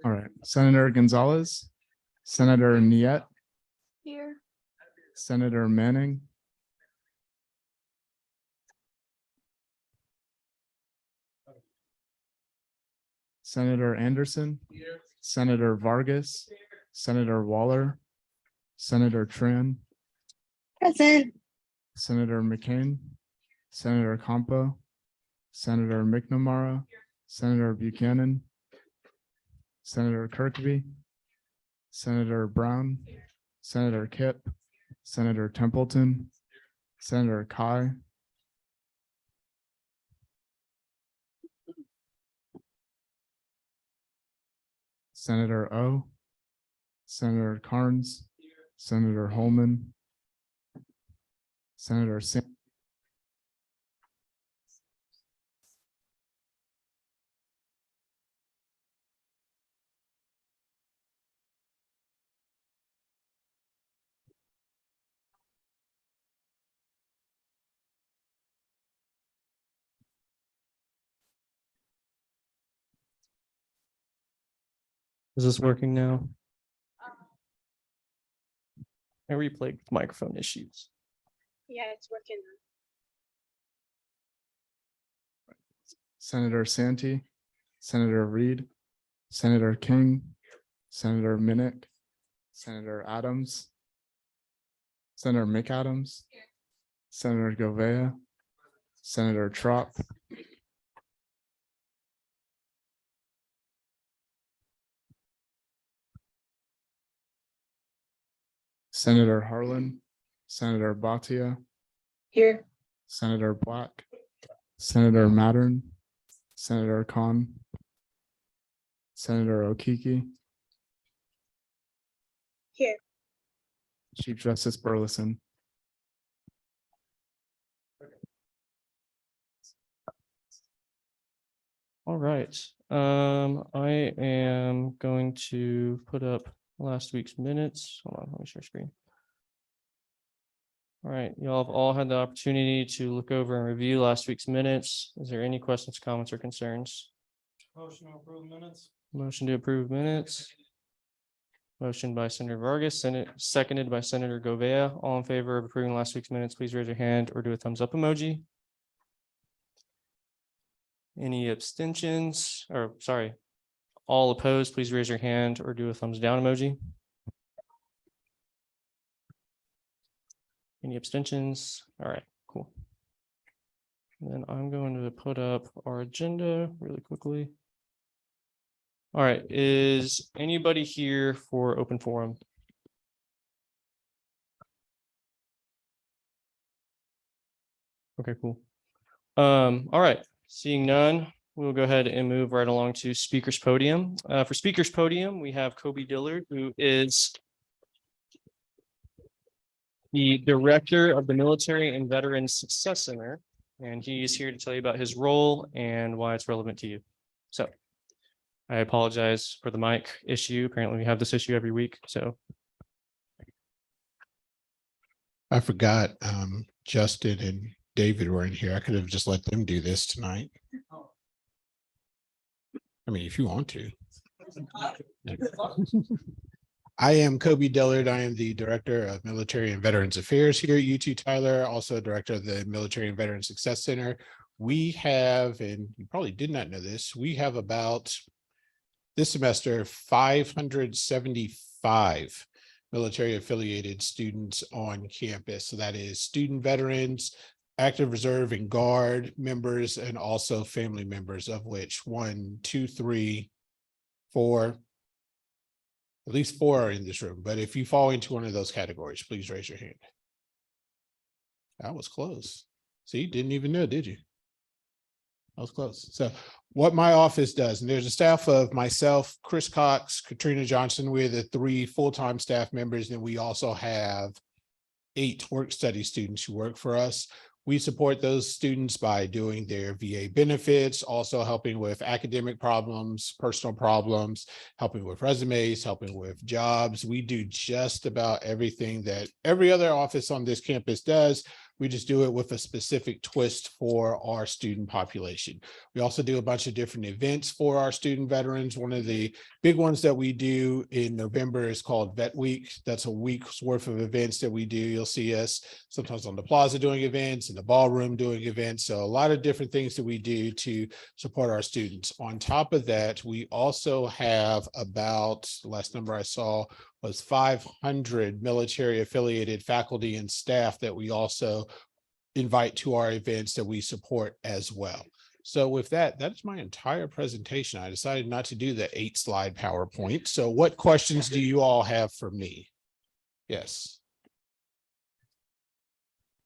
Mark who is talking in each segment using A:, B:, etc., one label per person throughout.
A: All right, Senator Gonzalez, Senator Niet,
B: Here.
A: Senator Manning, Senator Anderson, Senator Vargas, Senator Waller, Senator Tran,
B: Present.
A: Senator McCain, Senator Campo, Senator McNamara, Senator Buchanan, Senator Kirkby, Senator Brown, Senator Kipp, Senator Templeton, Senator Kai, Senator O, Senator Carnes, Senator Holman, Senator Sam.
C: Is this working now? I replayed with microphone issues.
B: Yeah, it's working.
A: Senator Santee, Senator Reed, Senator King, Senator Minnick, Senator Adams, Senator McAdams, Senator Govea, Senator Trop, Senator Harlan, Senator Bhatia,
B: Here.
A: Senator Black, Senator Mattern, Senator Khan, Senator Okiki,
B: Here.
A: Chief Justice Burleson.
C: All right. I am going to put up last week's minutes. Hold on, let me share screen. All right, y'all have all had the opportunity to look over and review last week's minutes. Is there any questions, comments, or concerns?
D: Motion to approve minutes.
C: Motion to approve minutes. Motion by Senator Vargas, seconded by Senator Govea. All in favor of approving last week's minutes, please raise your hand or do a thumbs up emoji. Any abstentions, or sorry, all opposed, please raise your hand or do a thumbs down emoji. Any abstentions? All right, cool. And then I'm going to put up our agenda really quickly. All right, is anybody here for open forum? Okay, cool. All right, seeing none, we'll go ahead and move right along to speakers podium. For speakers podium, we have Kobe Dillard, who is the director of the Military and Veterans Success Center, and he's here to tell you about his role and why it's relevant to you. So I apologize for the mic issue. Apparently we have this issue every week, so.
E: I forgot Justin and David were in here. I could have just let them do this tonight. I mean, if you want to. I am Kobe Dillard. I am the Director of Military and Veterans Affairs here at UT Tyler, also Director of the Military and Veterans Success Center. We have, and you probably did not know this, we have about this semester 575 military affiliated students on campus. So that is student veterans, active reserve and guard members, and also family members, of which 1, 2, 3, 4, at least 4 are in this room. But if you fall into one of those categories, please raise your hand. That was close. See, didn't even know, did you? That was close. So what my office does, and there's a staff of myself, Chris Cox, Katrina Johnson, we're the 3 full-time staff members. And we also have 8 work study students who work for us. We support those students by doing their VA benefits, also helping with academic problems, personal problems, helping with resumes, helping with jobs. We do just about everything that every other office on this campus does, We just do it with a specific twist for our student population. We also do a bunch of different events for our student veterans. One of the big ones that we do in November is called Vet Week. That's a week's worth of events that we do. You'll see us sometimes on the plaza doing events, in the ballroom doing events. So a lot of different things that we do to support our students. On top of that, we also have about, the last number I saw was 500 military affiliated faculty and staff that we also invite to our events that we support as well. So with that, that's my entire presentation. I decided not to do the 8-slide PowerPoint. So what questions do you all have for me? Yes.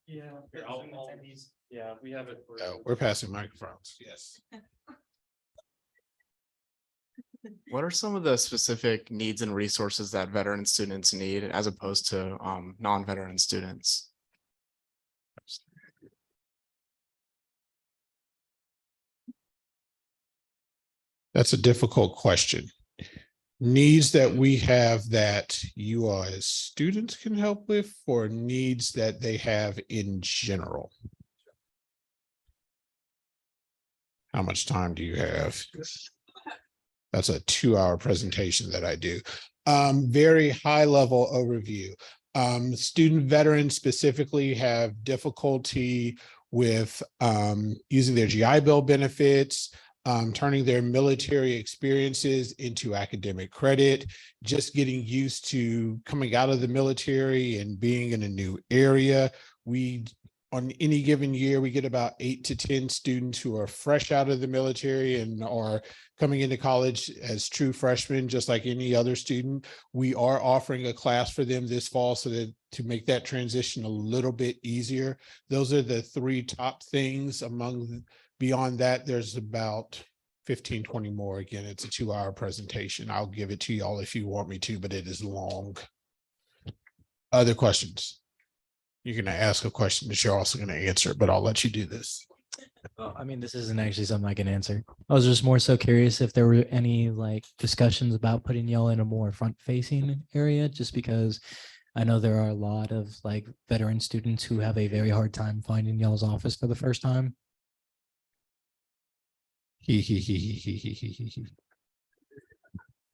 C: Yeah. Yeah, we have it.
E: Oh, we're passing microphones. Yes.
A: What are some of the specific needs and resources that veteran students need as opposed to non-veteran students?
E: That's a difficult question. Needs that we have that you all as students can help with, or needs that they have in general? How much time do you have? That's a 2-hour presentation that I do. Very high level overview. Student veterans specifically have difficulty with using their GI Bill benefits, turning their military experiences into academic credit, just getting used to coming out of the military and being in a new area. On any given year, we get about 8 to 10 students who are fresh out of the military and are coming into college as true freshmen, just like any other student. We are offering a class for them this fall so that to make that transition a little bit easier. Those are the 3 top things. Beyond that, there's about 15, 20 more. Again, it's a 2-hour presentation. I'll give it to y'all if you want me to, but it is long. Other questions? You're going to ask a question that you're also going to answer, but I'll let you do this.
F: Well, I mean, this isn't actually something I can answer. I was just more so curious if there were any like discussions about putting y'all in a more front facing area, just because I know there are a lot of like veteran students who have a very hard time finding y'all's office for the first time.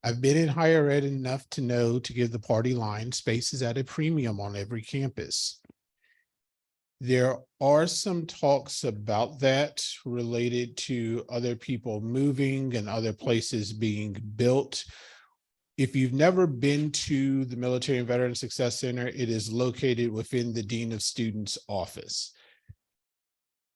E: I've been in higher ed enough to know to give the party line. Space is at a premium on every campus. There are some talks about that related to other people moving and other places being built. If you've never been to the Military and Veteran Success Center, it is located within the Dean of Students office.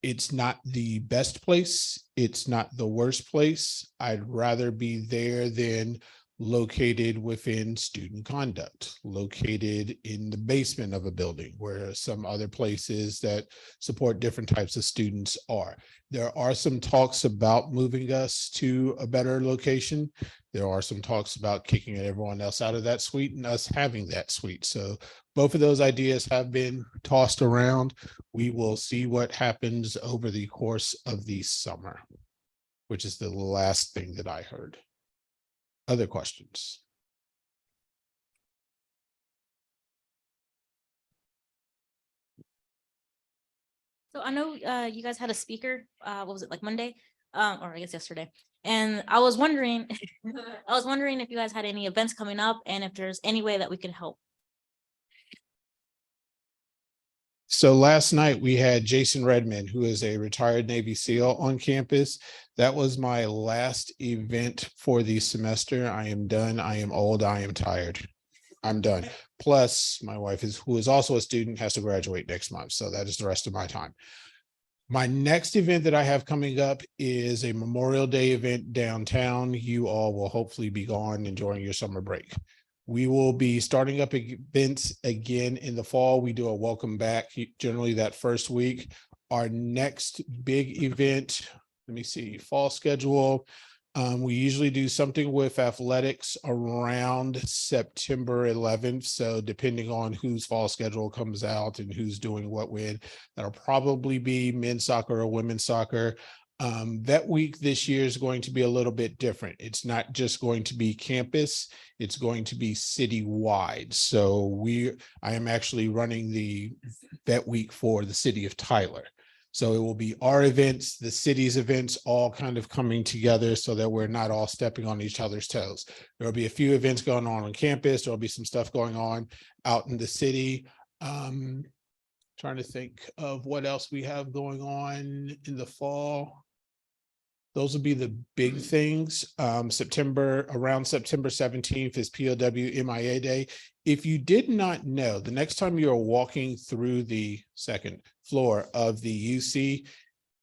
E: It's not the best place. It's not the worst place. I'd rather be there than located within student conduct, located in the basement of a building where some other places that support different types of students are. There are some talks about moving us to a better location. There are some talks about kicking everyone else out of that suite and us having that suite. So both of those ideas have been tossed around. We will see what happens over the course of the summer, which is the last thing that I heard. Other questions?
G: So I know you guys had a speaker, what was it, like Monday? Or I guess yesterday. And I was wondering, if you guys had any events coming up and if there's any way that we could help.
E: So last night we had Jason Redmond, who is a retired Navy SEAL, on campus. That was my last event for the semester. I am done. I am old. I am tired. I'm done. Plus, my wife, who is also a student, has to graduate next month. So that is the rest of my time. My next event that I have coming up is a Memorial Day event downtown. You all will hopefully be gone enjoying your summer break. We will be starting up events again in the fall. We do a welcome back generally that first week. Our next big event, let me see, fall schedule. We usually do something with athletics around September 11th. So depending on whose fall schedule comes out and who's doing what when, that'll probably be men's soccer or women's soccer. Vet Week this year is going to be a little bit different. It's not just going to be campus, it's going to be citywide. So I am actually running the Vet Week for the city of Tyler. So it will be our events, the city's events, all kind of coming together so that we're not all stepping on each other's toes. There will be a few events going on campus. There'll be some stuff going on out in the city. Trying to think of what else we have going on in the fall. Those will be the big things. Around September 17th is POW MIA Day. If you did not know, the next time you're walking through the second floor of the UC,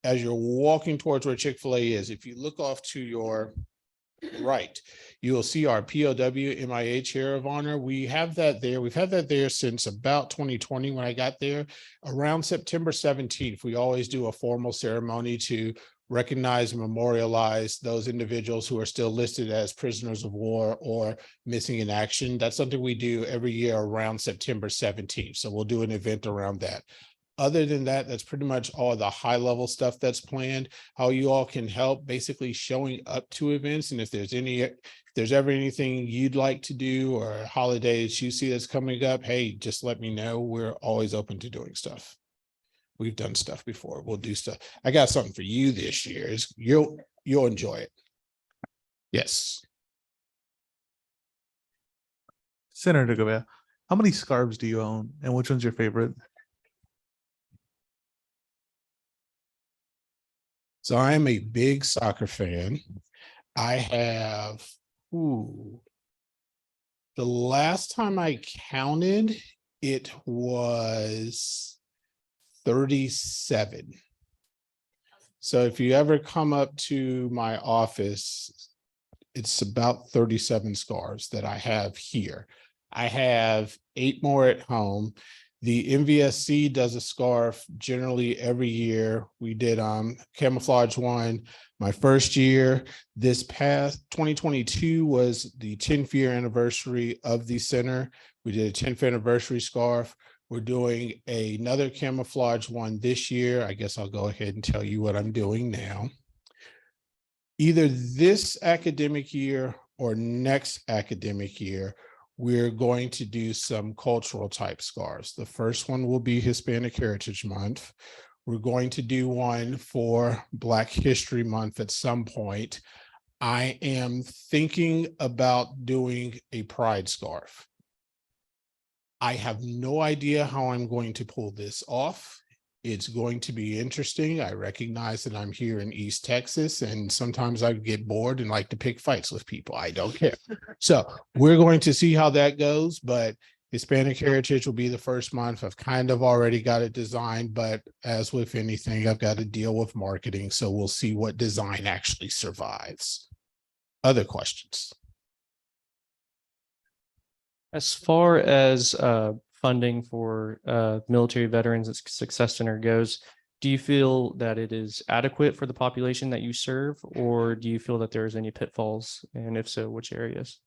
E: as you're walking towards where Chick-fil-A is, if you look off to your right, you will see our POW MIA Chair of Honor. We have that there. We've had that there since about 2020 when I got there. Around September 17th, we always do a formal ceremony to recognize and memorialize those individuals who are still listed as prisoners of war or missing in action. That's something we do every year around September 17th. So we'll do an event around that. Other than that, that's pretty much all the high level stuff that's planned. How you all can help, basically showing up to events. And if there's ever anything you'd like to do or holidays you see that's coming up, hey, just let me know. We're always open to doing stuff. We've done stuff before. We'll do stuff. I got something for you this year. You'll enjoy it. Yes.
H: Senator Gobea, how many scarves do you own and which one's your favorite?
E: So I am a big soccer fan. I have, the last time I counted, it was 37. So if you ever come up to my office, it's about 37 scarves that I have here. I have 8 more at home. The MVSC does a scarf generally every year. We did camouflage one my first year. This past 2022 was the 10th year anniversary of the center. We did a 10th anniversary scarf. We're doing another camouflage one this year. I guess I'll go ahead and tell you what I'm doing now. Either this academic year or next academic year, we're going to do some cultural type scarves. The first one will be Hispanic Heritage Month. We're going to do one for Black History Month at some point. I am thinking about doing a pride scarf. I have no idea how I'm going to pull this off. It's going to be interesting. I recognize that I'm here in East Texas and sometimes I get bored and like to pick fights with people. I don't care. So we're going to see how that goes, but Hispanic Heritage will be the first month. I've kind of already got it designed, but as with anything, I've got to deal with marketing. So we'll see what design actually survives. Other questions?
C: As far as funding for military veterans and Success Center goes, do you feel that it is adequate for the population that you serve, or do you feel that there's any pitfalls? And if so, which areas?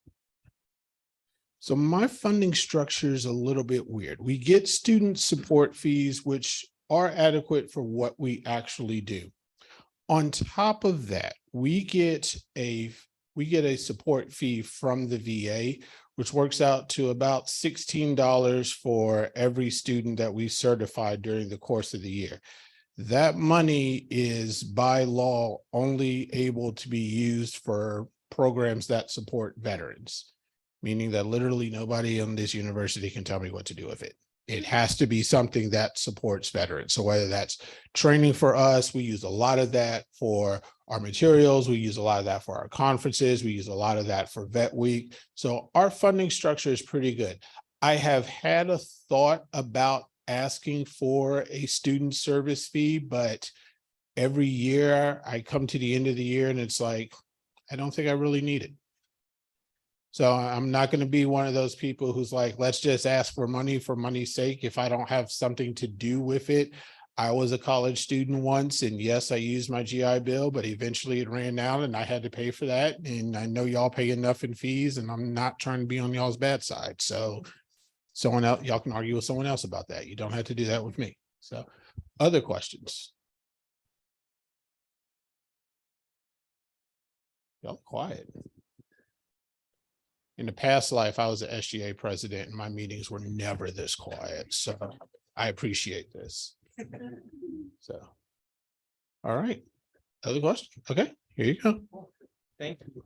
E: So my funding structure is a little bit weird. We get student support fees, which are adequate for what we actually do. On top of that, we get a support fee from the VA, which works out to about $16 for every student that we certified during the course of the year. That money is by law only able to be used for programs that support veterans, meaning that literally nobody in this university can tell me what to do with it. It has to be something that supports veterans. So whether that's training for us, we use a lot of that for our materials. We use a lot of that for our conferences. We use a lot of that for Vet Week. So our funding structure is pretty good. I have had a thought about asking for a student service fee, but every year I come to the end of the year and it's like, I don't think I really need it. So I'm not going to be one of those people who's like, let's just ask for money's sake if I don't have something to do with it. I was a college student once, and yes, I used my GI Bill, but eventually it ran out and I had to pay for that. And I know y'all pay enough in fees, and I'm not trying to be on y'all's bad side. So someone else, y'all can argue with someone else about that. You don't have to do that with me. So other questions? Y'all quiet. In the past life, I was an SGA president and my meetings were never this quiet. So I appreciate this. So. All right. Other question? Okay, here you go.
C: Thank you.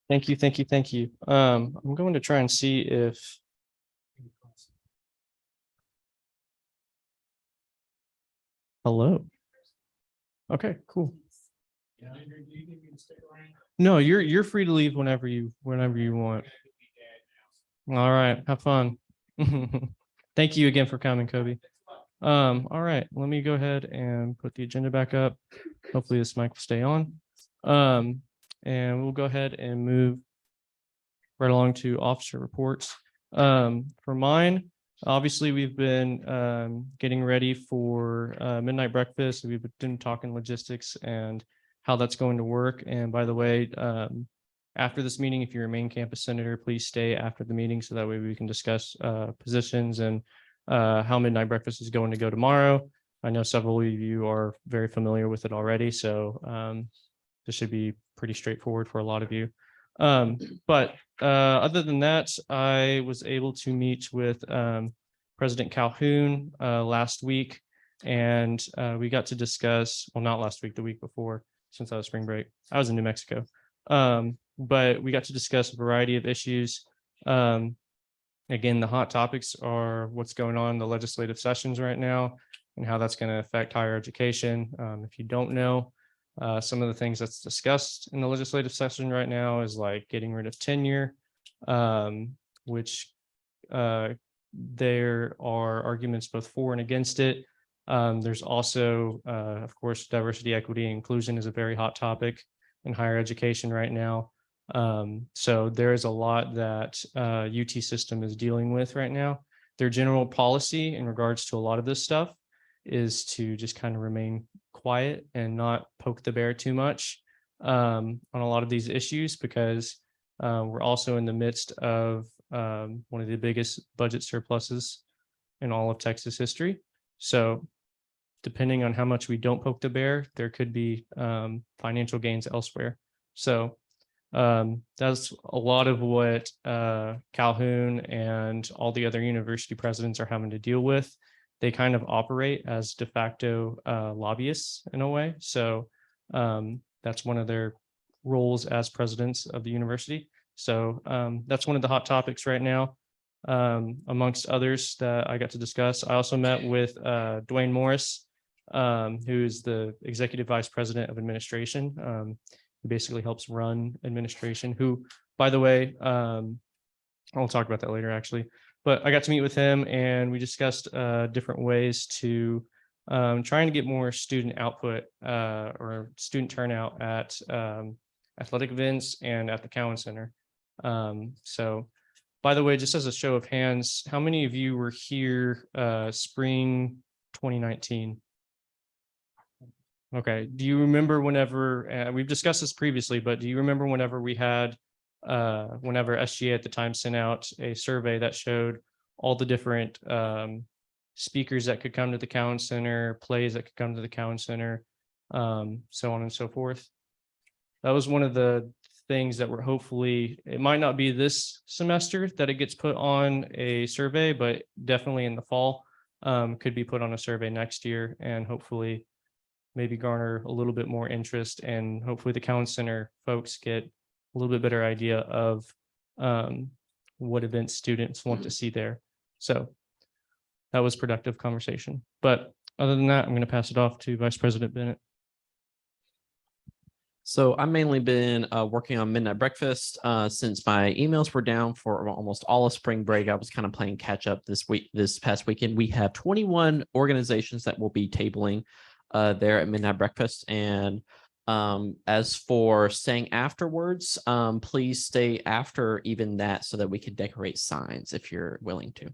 C: Thank you, thank you, thank you. I'm going to try and see if. Hello. Okay, cool. No, you're free to leave whenever you want. All right, have fun. Thank you again for coming, Kobe. All right, let me go ahead and put the agenda back up. Hopefully this mic will stay on. And we'll go ahead and move right along to officer reports. For mine, obviously we've been getting ready for midnight breakfast. We've been talking logistics and how that's going to work. And by the way, after this meeting, if you're a main campus senator, please stay after the meeting so that way we can discuss positions and how midnight breakfast is going to go tomorrow. I know several of you are very familiar with it already, so this should be pretty straightforward for a lot of you. But other than that, I was able to meet with President Calhoun last week, and we got to discuss, well, not last week, the week before, since I was spring break. I was in New Mexico. But we got to discuss a variety of issues. Again, the hot topics are what's going on in the legislative sessions right now and how that's going to affect higher education. If you don't know, some of the things that's discussed in the legislative session right now is like getting rid of tenure, which there are arguments both for and against it. There's also, of course, diversity, equity, and inclusion is a very hot topic in higher education right now. So there is a lot that UT system is dealing with right now. Their general policy in regards to a lot of this stuff is to just kind of remain quiet and not poke the bear too much on a lot of these issues, because we're also in the midst of one of the biggest budget surpluses in all of Texas history. So depending on how much we don't poke the bear, there could be financial gains elsewhere. So that's a lot of what Calhoun and all the other university presidents are having to deal with. They kind of operate as de facto lobbyists in a way. So that's one of their roles as presidents of the university. So that's one of the hot topics right now, amongst others that I got to discuss. I also met with Dwayne Morris, who is the executive vice president of administration. Who basically helps run administration, who, by the way, I'll talk about that later actually, but I got to meet with him and we discussed different ways to trying to get more student output or student turnout at athletic events and at the Cowan Center. So by the way, just as a show of hands, how many of you were here spring 2019? Okay, do you remember whenever, we've discussed this previously, but do you remember whenever we had, whenever SGA at the time sent out a survey that showed all the different speakers that could come to the Cowan Center, plays that could come to the Cowan Center, so on and so forth? That was one of the things that were hopefully, it might not be this semester that it gets put on a survey, but definitely in the fall, could be put on a survey next year and hopefully maybe garner a little bit more interest, and hopefully the Cowan Center folks get a little bit better idea of what events students want to see there. So that was productive conversation. But other than that, I'm going to pass it off to Vice President Bennett.
I: So I've mainly been working on midnight breakfast since my emails were down for almost all of spring break. I was kind of playing catch up this past weekend. We have 21 organizations that will be tabling there at midnight breakfast. And as for staying afterwards, please stay after even that so that we can decorate signs if you're willing to.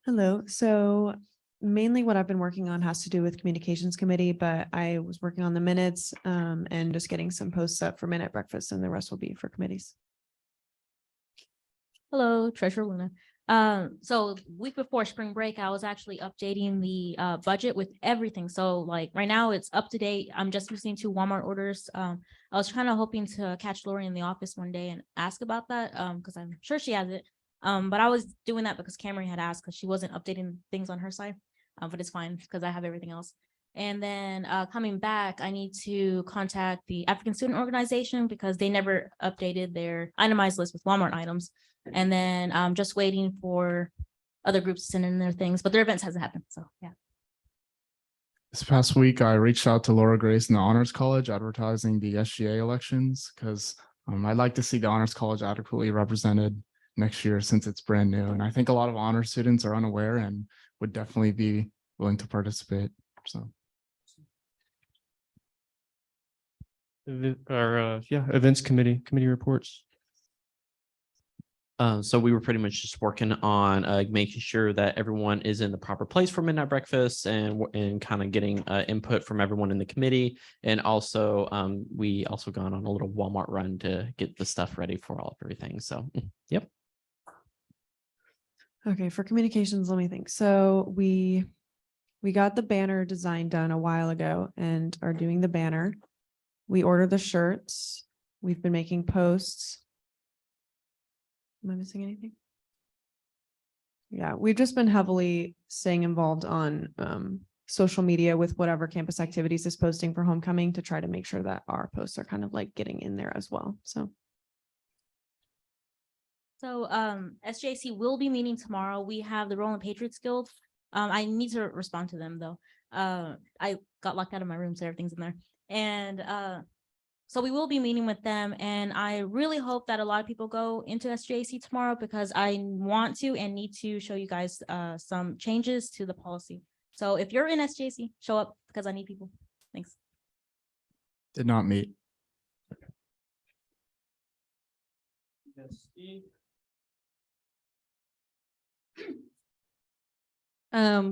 J: Hello. So mainly what I've been working on has to do with communications committee, but I was working on the minutes and just getting some posts up for midnight breakfast, and the rest will be for committees.
G: Hello, Treasurer Luna. So week before spring break, I was actually updating the budget with everything. So like right now it's up to date. I'm just using 2 Walmart orders. I was kind of hoping to catch Lori in the office one day and ask about that because I'm sure she has it. But I was doing that because Camry had asked because she wasn't updating things on her side. But it's fine because I have everything else. And then coming back, I need to contact the African Student Organization because they never updated their itemized list with Walmart items. And then I'm just waiting for other groups to send in their things, but their events hasn't happened. So yeah.
A: This past week, I reached out to Laura Grace in the Honors College advertising the SGA elections because I'd like to see the Honors College adequately represented next year since it's brand new. And I think a lot of honor students are unaware and would definitely be willing to participate. So.
C: Events committee reports.
I: So we were pretty much just working on making sure that everyone is in the proper place for midnight breakfast and kind of getting input from everyone in the committee. And also we also gone on a little Walmart run to get the stuff ready for everything. So yep.
J: Okay, for communications, let me think. So we got the banner design done a while ago and are doing the banner. We ordered the shirts. We've been making posts. Am I missing anything? Yeah, we've just been heavily staying involved on social media with whatever campus activities is posting for homecoming to try to make sure that our posts are kind of like getting in there as well. So
G: SJC will be meeting tomorrow. We have the Rolling Patriots Guild. I need to respond to them though. I got locked out of my room, so everything's in there. And so we will be meeting with them, and I really hope that a lot of people go into SJC tomorrow because I want to and need to show you guys some changes to the policy. So if you're in SJC, show up because I need people. Thanks.
A: Did not meet.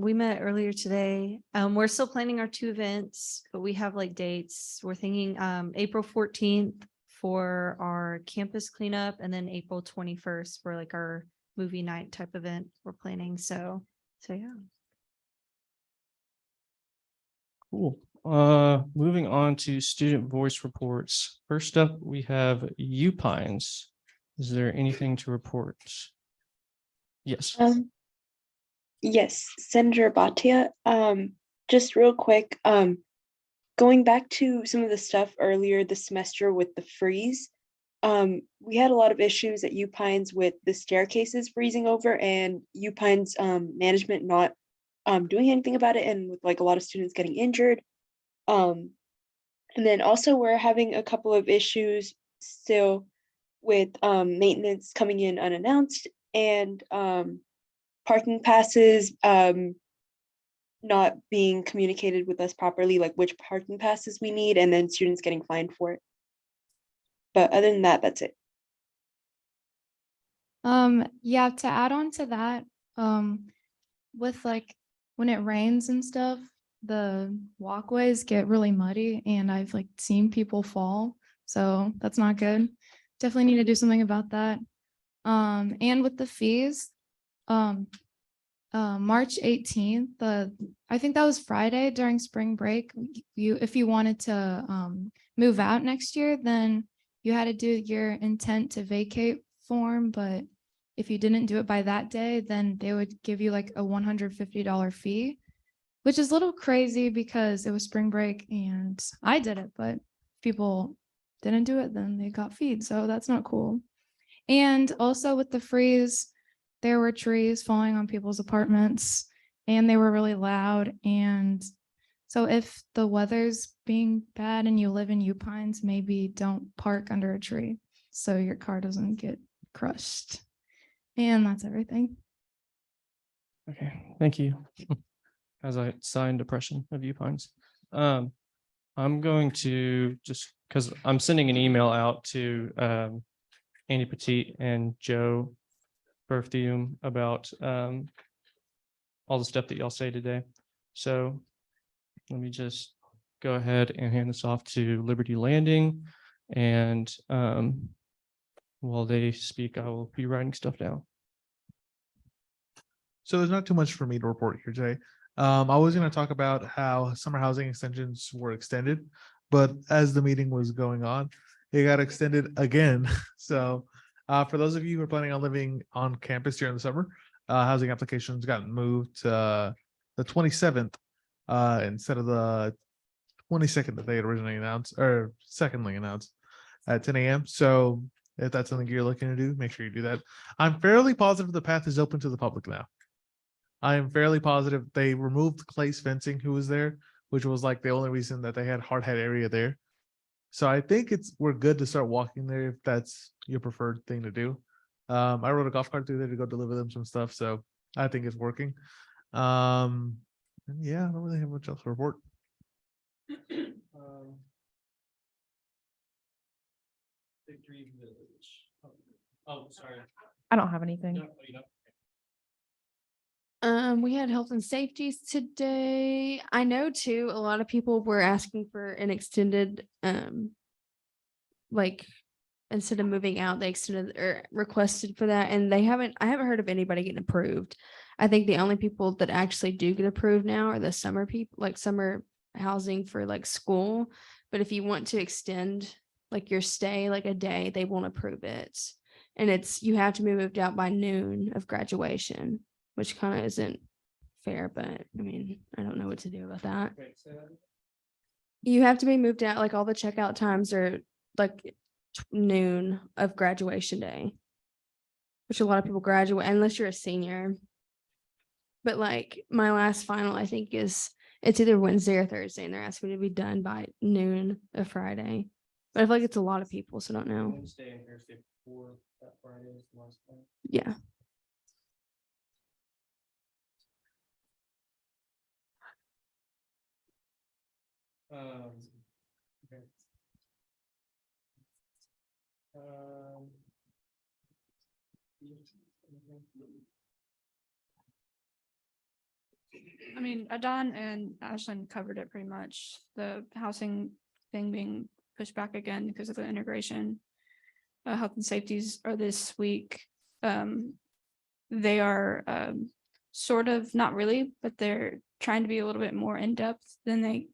K: We met earlier today. We're still planning our 2 events, but we have like dates. We're thinking April 14th for our campus cleanup and then April 21st for like our movie night type event we're planning. So yeah.
C: Cool. Moving on to student voice reports. First up, we have Pines. Is there anything to report? Yes.
B: Yes, Senator Bhatia, just real quick, going back to some of the stuff earlier this semester with the freeze, we had a lot of issues at Pines with the staircases freezing over and Pines management not doing anything about it, and with like a lot of students getting injured. And then also we're having a couple of issues still with maintenance coming in unannounced and parking passes not being communicated with us properly, like which parking passes we need, and then students getting fined for it. But other than that, that's it.
L: Yeah, to add on to that, with like when it rains and stuff, the walkways get really muddy and I've like seen people fall. So that's not good. Definitely need to do something about that. And with the fees, March 18th, I think that was Friday during spring break. If you wanted to move out next year, then you had to do your intent to vacate form. But if you didn't do it by that day, then they would give you like a $150 fee, which is a little crazy because it was spring break and I did it, but people didn't do it, then they got feed. So that's not cool. And also with the freeze, there were trees falling on people's apartments and they were really loud. And so if the weather's being bad and you live in Pines, maybe don't park under a tree so your car doesn't get crushed. And that's everything.
C: Okay, thank you. As I sign depression of Pines. I'm going to just because I'm sending an email out to Andy Petit and Joe Berthium about all the stuff that y'all say today. So let me just go ahead and hand this off to Liberty Landing. And while they speak, I will be writing stuff down.
H: So there's not too much for me to report here today. I was going to talk about how summer housing extensions were extended, but as the meeting was going on, it got extended again. So for those of you who are planning on living on campus during the summer, housing applications got moved to the 27th instead of the 22nd that they had originally announced, or secondly announced at 10 a.m. So if that's something you're looking to do, make sure you do that. I'm fairly positive the path is open to the public now. I am fairly positive they removed Clay's fencing who was there, which was like the only reason that they had hard hat area there. So I think we're good to start walking there if that's your preferred thing to do. I rode a golf cart through there to go deliver them some stuff, so I think it's working. And yeah, I don't really have much else to report.
C: Victory Village. Oh, sorry.
M: I don't have anything.
C: No, you don't.
M: We had health and safety today. I know too, a lot of people were asking for an extended, like instead of moving out, they extended or requested for that. And I haven't heard of anybody getting approved. I think the only people that actually do get approved now are the summer people, like summer housing for like school. But if you want to extend like your stay, like a day, they won't approve it. And you have to be moved out by noon of graduation, which kind of isn't fair, but I mean, I don't know what to do about that. You have to be moved out, like all the checkout times are like noon of graduation day, which a lot of people graduate unless you're a senior. But like my last final, I think it's either Wednesday or Thursday, and they're asking me to be done by noon of Friday. But I feel like it's a lot of people, so I don't know.
C: Wednesday and Thursday before that Friday is the last one.
M: Yeah.
C: Okay.
L: I mean, Adon and Ashlyn covered it pretty much. The housing thing being pushed back again because of the integration. Health and safeties are this week. They are sort of, not really, but they're trying to be a little bit more in depth than they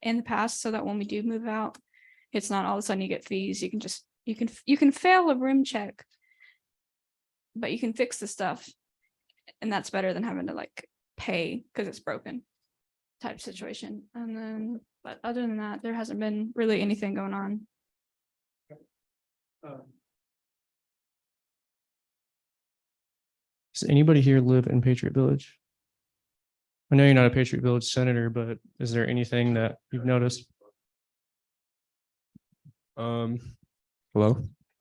L: in the past, so that when we do move out, it's not all of a sudden you get fees. You can fail a room check, but you can fix the stuff, and that's better than having to like pay because it's broken type situation. And then, but other than that, there hasn't been really anything going on.
C: Does anybody here live in Patriot Village? I know you're not a Patriot Village senator, but is there anything that you've noticed?
N: Hello.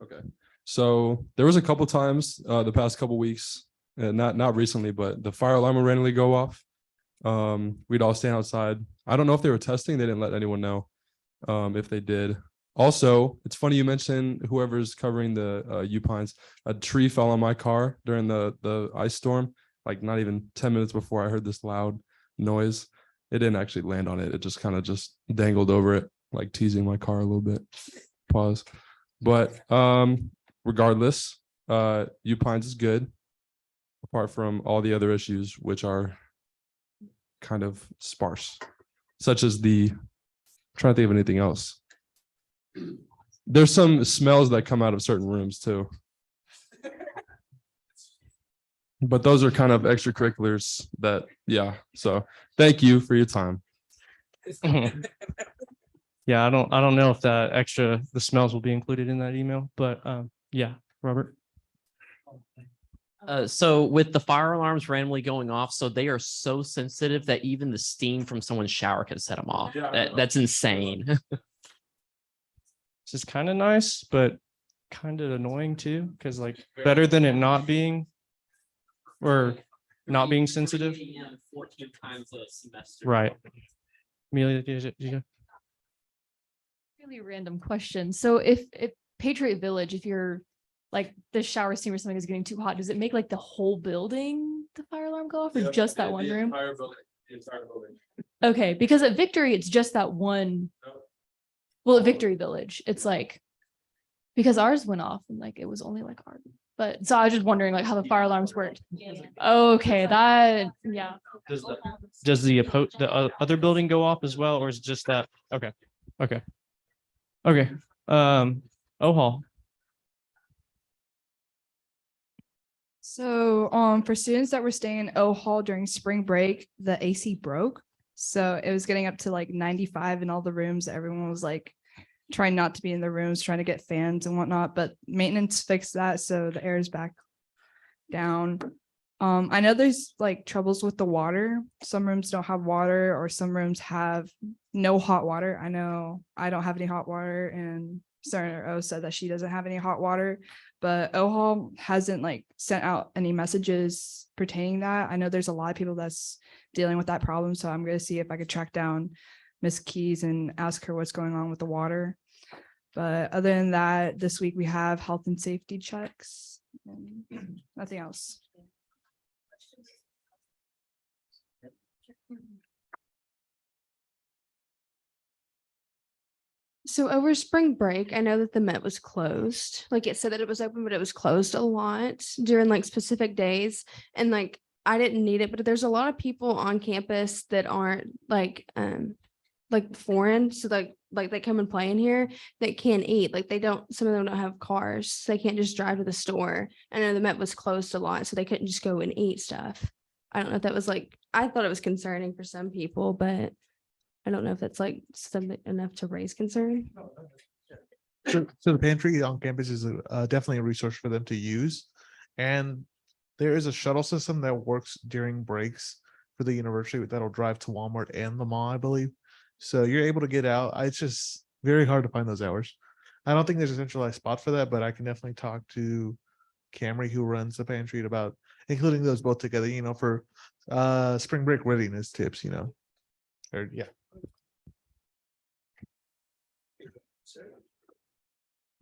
N: Okay. So there was a couple times the past couple weeks, not recently, but the fire alarm would randomly go off. We'd all stand outside. I don't know if they were testing. They didn't let anyone know if they did. Also, it's funny you mentioned whoever's covering the U-Pines. A tree fell on my car during the ice storm, like not even 10 minutes before I heard this loud noise. It didn't actually land on it. It just kind of just dangled over it, like teasing my car a little bit. Pause. But regardless, U-Pines is good, apart from all the other issues, which are kind of sparse, such as I'm trying to think of anything else. There's some smells that come out of certain rooms too. But those are kind of extracurriculars that, yeah. So thank you for your time.
C: Yeah, I don't know if the smells will be included in that email, but yeah, Robert.
I: So with the fire alarms randomly going off, so they are so sensitive that even the steam from someone's shower can set them off. That's insane.
C: This is kind of nice, but kind of annoying too, because like better than it not being or not being sensitive.
I: 14 times a semester.
C: Right. Amelia, did you go?
O: Really random question. So if Patriot Village, if you're like the shower steam or something is getting too hot, does it make like the whole building the fire alarm go off, or just that one room?
N: The entire building.
O: Okay, because at Victory, it's just that one. Well, at Victory Village, it's like, because ours went off and like it was only like our But so I was just wondering like how the fire alarms worked. Okay, that, yeah.
C: Does the other building go off as well, or is it just that? Okay, okay. Okay, Hall.
P: So, for students that were staying in O Hall during spring break, the AC broke. So it was getting up to like 95 in all the rooms. Everyone was like trying not to be in the rooms, trying to get fans and whatnot, but maintenance fixed that. So the air is back down. I know there's like troubles with the water. Some rooms don't have water, or some rooms have no hot water. I know I don't have any hot water, and Senator O said that she doesn't have any hot water, but O Hall hasn't like sent out any messages pertaining that. I know there's a lot of people that's dealing with that problem, so I'm going to see if I could track down Miss Keys and ask her what's going on with the water. But other than that, this week we have health and safety checks and nothing else.
M: So over spring break, I know that the Met was closed. Like it said that it was open, but it was closed a lot during like specific days. And like I didn't need it, but there's a lot of people on campus that aren't like foreign. So like they come and play in here that can't eat. Like some of them don't have cars. So they can't just drive to the store. I know the Met was closed a lot, so they couldn't just go and eat stuff. I don't know if that was like, I thought it was concerning for some people, but I don't know if that's like something enough to raise concern.
H: So the pantry on campus is definitely a resource for them to use. And there is a shuttle system that works during breaks for the university that'll drive to Walmart and the mall, I believe. So you're able to get out. It's just very hard to find those hours. I don't think there's a centralized spot for that, but I can definitely talk to Camry, who runs the pantry, about including those both together, for spring break readiness tips, or yeah.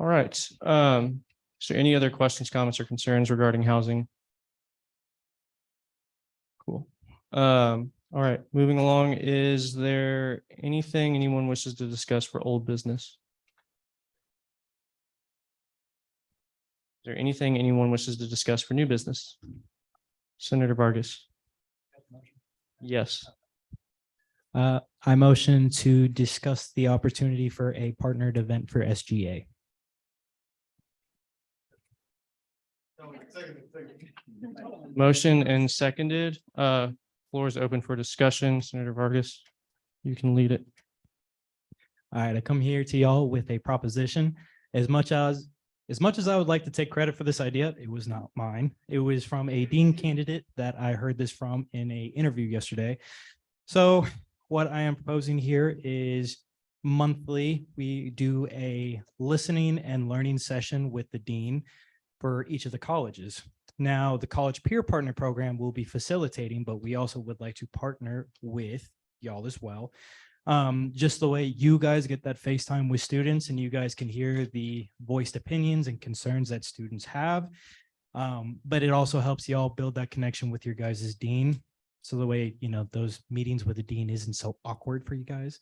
C: All right. So any other questions, comments, or concerns regarding housing? Cool. All right, moving along. Is there anything anyone wishes to discuss for old business? Is there anything anyone wishes to discuss for new business? Senator Vargas. Yes.
F: I motion to discuss the opportunity for a partnered event for SGA.
C: Motion and seconded. Floor is open for discussion. Senator Vargas, you can lead it.
F: All right, I come here to y'all with a proposition. As much as I would like to take credit for this idea, it was not mine. It was from a dean candidate that I heard this from in an interview yesterday. So what I am proposing here is monthly, we do a listening and learning session with the dean for each of the colleges. Now, the college peer partner program will be facilitating, but we also would like to partner with y'all as well. Just the way you guys get that FaceTime with students and you guys can hear the voiced opinions and concerns that students have. But it also helps y'all build that connection with your guys' dean. So the way, those meetings with the dean isn't so awkward for you guys.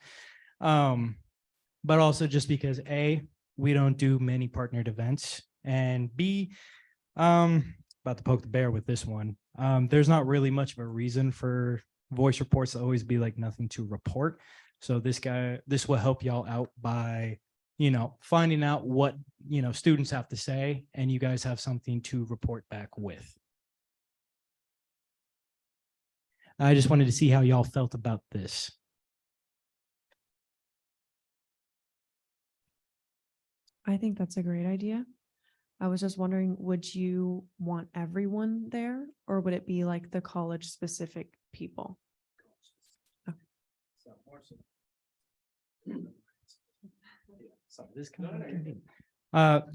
F: But also just because A, we don't do many partnered events, and B, about to poke the bear with this one. There's not really much of a reason for voice reports to always be like nothing to report. So this will help y'all out by, finding out what, students have to say, and you guys have something to report back with. I just wanted to see how y'all felt about this.
J: I think that's a great idea. I was just wondering, would you want everyone there, or would it be like the college specific people?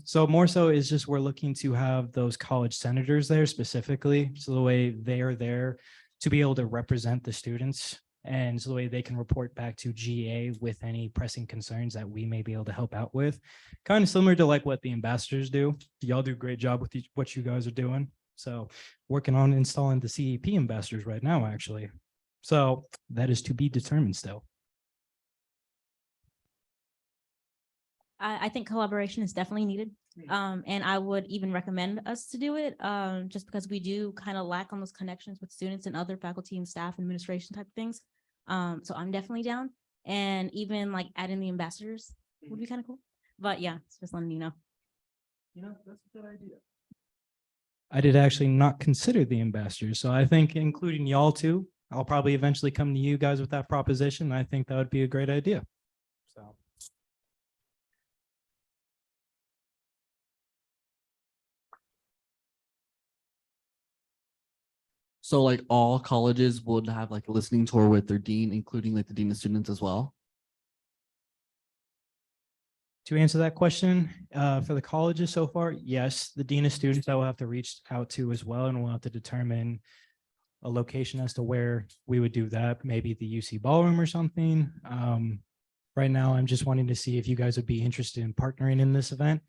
F: So more so is just we're looking to have those college senators there specifically. So the way they are there to be able to represent the students, and so the way they can report back to GA with any pressing concerns that we may be able to help out with. Kind of similar to like what the ambassadors do. Y'all do a great job with what you guys are doing. So working on installing the CEP ambassadors right now, actually. So that is to be determined still.
G: I think collaboration is definitely needed. And I would even recommend us to do it, just because we do kind of lack on those connections with students and other faculty and staff administration type things. So I'm definitely down, and even like adding the ambassadors would be kind of cool. But yeah, it's just letting you know.
F: That's a good idea. I did actually not consider the ambassadors, so I think including y'all too, I'll probably eventually come to you guys with that proposition. I think that would be a great idea. So.
Q: So like all colleges would have like a listening tour with their dean, including like the dean of students as well.
F: To answer that question, for the colleges so far, yes, the dean of students I will have to reach out to as well, and we'll have to determine a location as to where we would do that, maybe the UC ballroom or something. Right now, I'm just wanting to see if you guys would be interested in partnering in this event.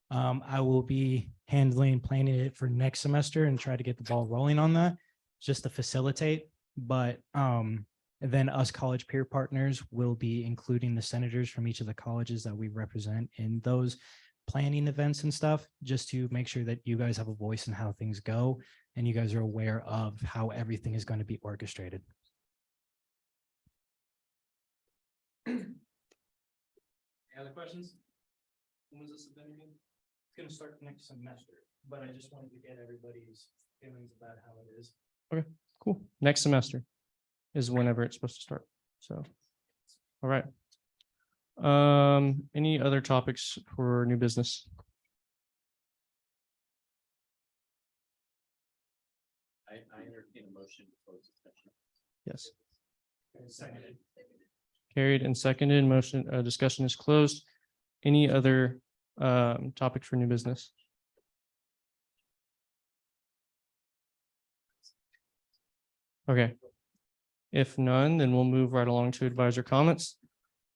F: I will be handling, planning it for next semester and try to get the ball rolling on that, just to facilitate. But and then us college peer partners will be including the senators from each of the colleges that we represent in those planning events and stuff, just to make sure that you guys have a voice in how things go and you guys are aware of how everything is going to be orchestrated.
C: Any other questions? When was this event again?
F: It's going to start next semester, but I just wanted to get everybody's feelings about how it is.
C: Okay, cool. Next semester is whenever it's supposed to start. So, all right. Any other topics for new business?
I: I entertain a motion to close the session.
C: Yes.
F: Seconded.
C: Carried and seconded. Motion, discussion is closed. Any other topics for new business? Okay. If none, then we'll move right along to advisor comments.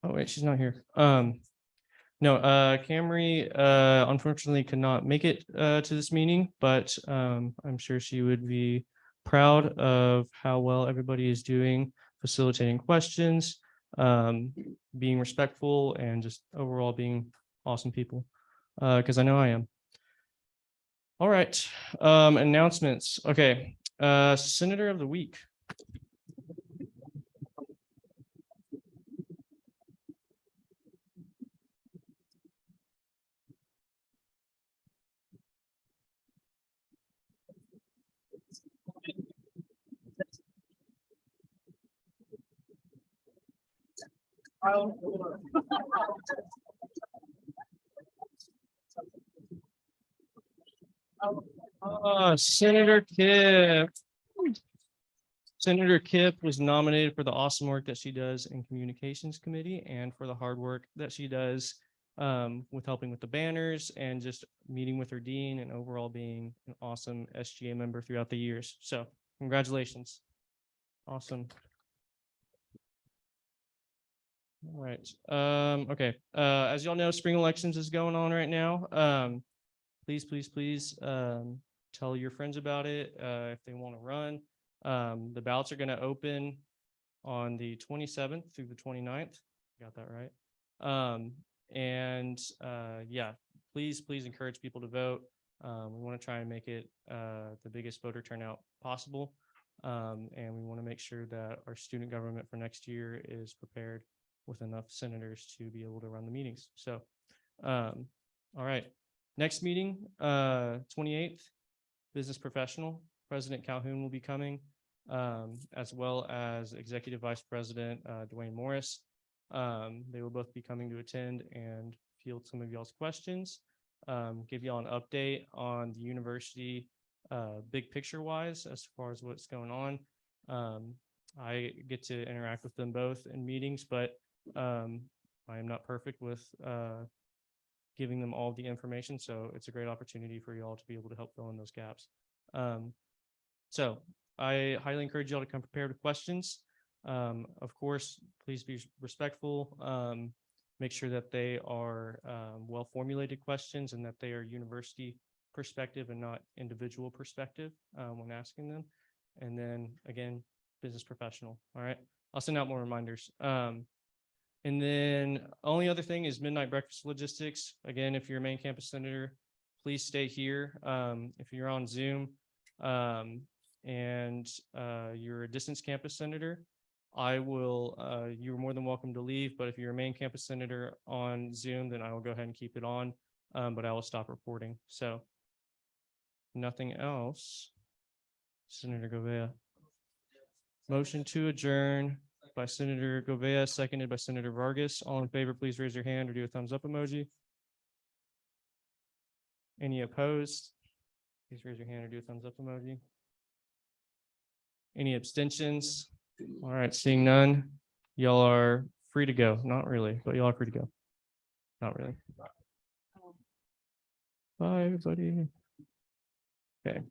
C: Oh, wait, she's not here. No, Camry unfortunately could not make it to this meeting, but I'm sure she would be proud of how well everybody is doing, facilitating questions, being respectful, and just overall being awesome people, because I know I am. All right, announcements. Okay, Senator of the Week. Senator Kip. Senator Kip was nominated for the awesome work that she does in Communications Committee and for the hard work that she does with helping with the banners and just meeting with her dean and overall being an awesome SGA member throughout the years. So congratulations. Awesome. All right. Okay. As y'all know, spring elections is going on right now. Please tell your friends about it if they want to run. The ballots are going to open on the 27th through the 29th. Got that right. Yeah, please encourage people to vote. We want to try and make it the biggest voter turnout possible. And we want to make sure that our student government for next year is prepared with enough senators to be able to run the meetings. So, all right. Next meeting, 28th, business professional. President Calhoun will be coming, as well as Executive Vice President Dwayne Morris. They will both be coming to attend and field some of y'all's questions, give y'all an update on the university big picture wise as far as what's going on. I get to interact with them both in meetings, but I am not perfect with giving them all the information. So it's a great opportunity for y'all to be able to help fill in those gaps. So I highly encourage y'all to come prepared with questions. Of course, please be respectful. Make sure that they are well-formulated questions and that they are university perspective and not individual perspective when asking them. And then again, business professional. All right. I'll send out more reminders. And then only other thing is midnight breakfast logistics. Again, if you're a main campus senator, please stay here. If you're on Zoom, and you're a distance campus senator, you're more than welcome to leave, but if you're a main campus senator on Zoom, then I will go ahead and keep it on, but I will stop reporting. So nothing else. Senator Govea. Motion to adjourn by Senator Govea, seconded by Senator Vargas. All in favor, please raise your hand or do a thumbs up emoji. Any opposed? Please raise your hand or do a thumbs up emoji. Any abstentions? All right, seeing none, y'all are free to go. Not really, but y'all are free to go. Not really. Bye, everybody. Okay.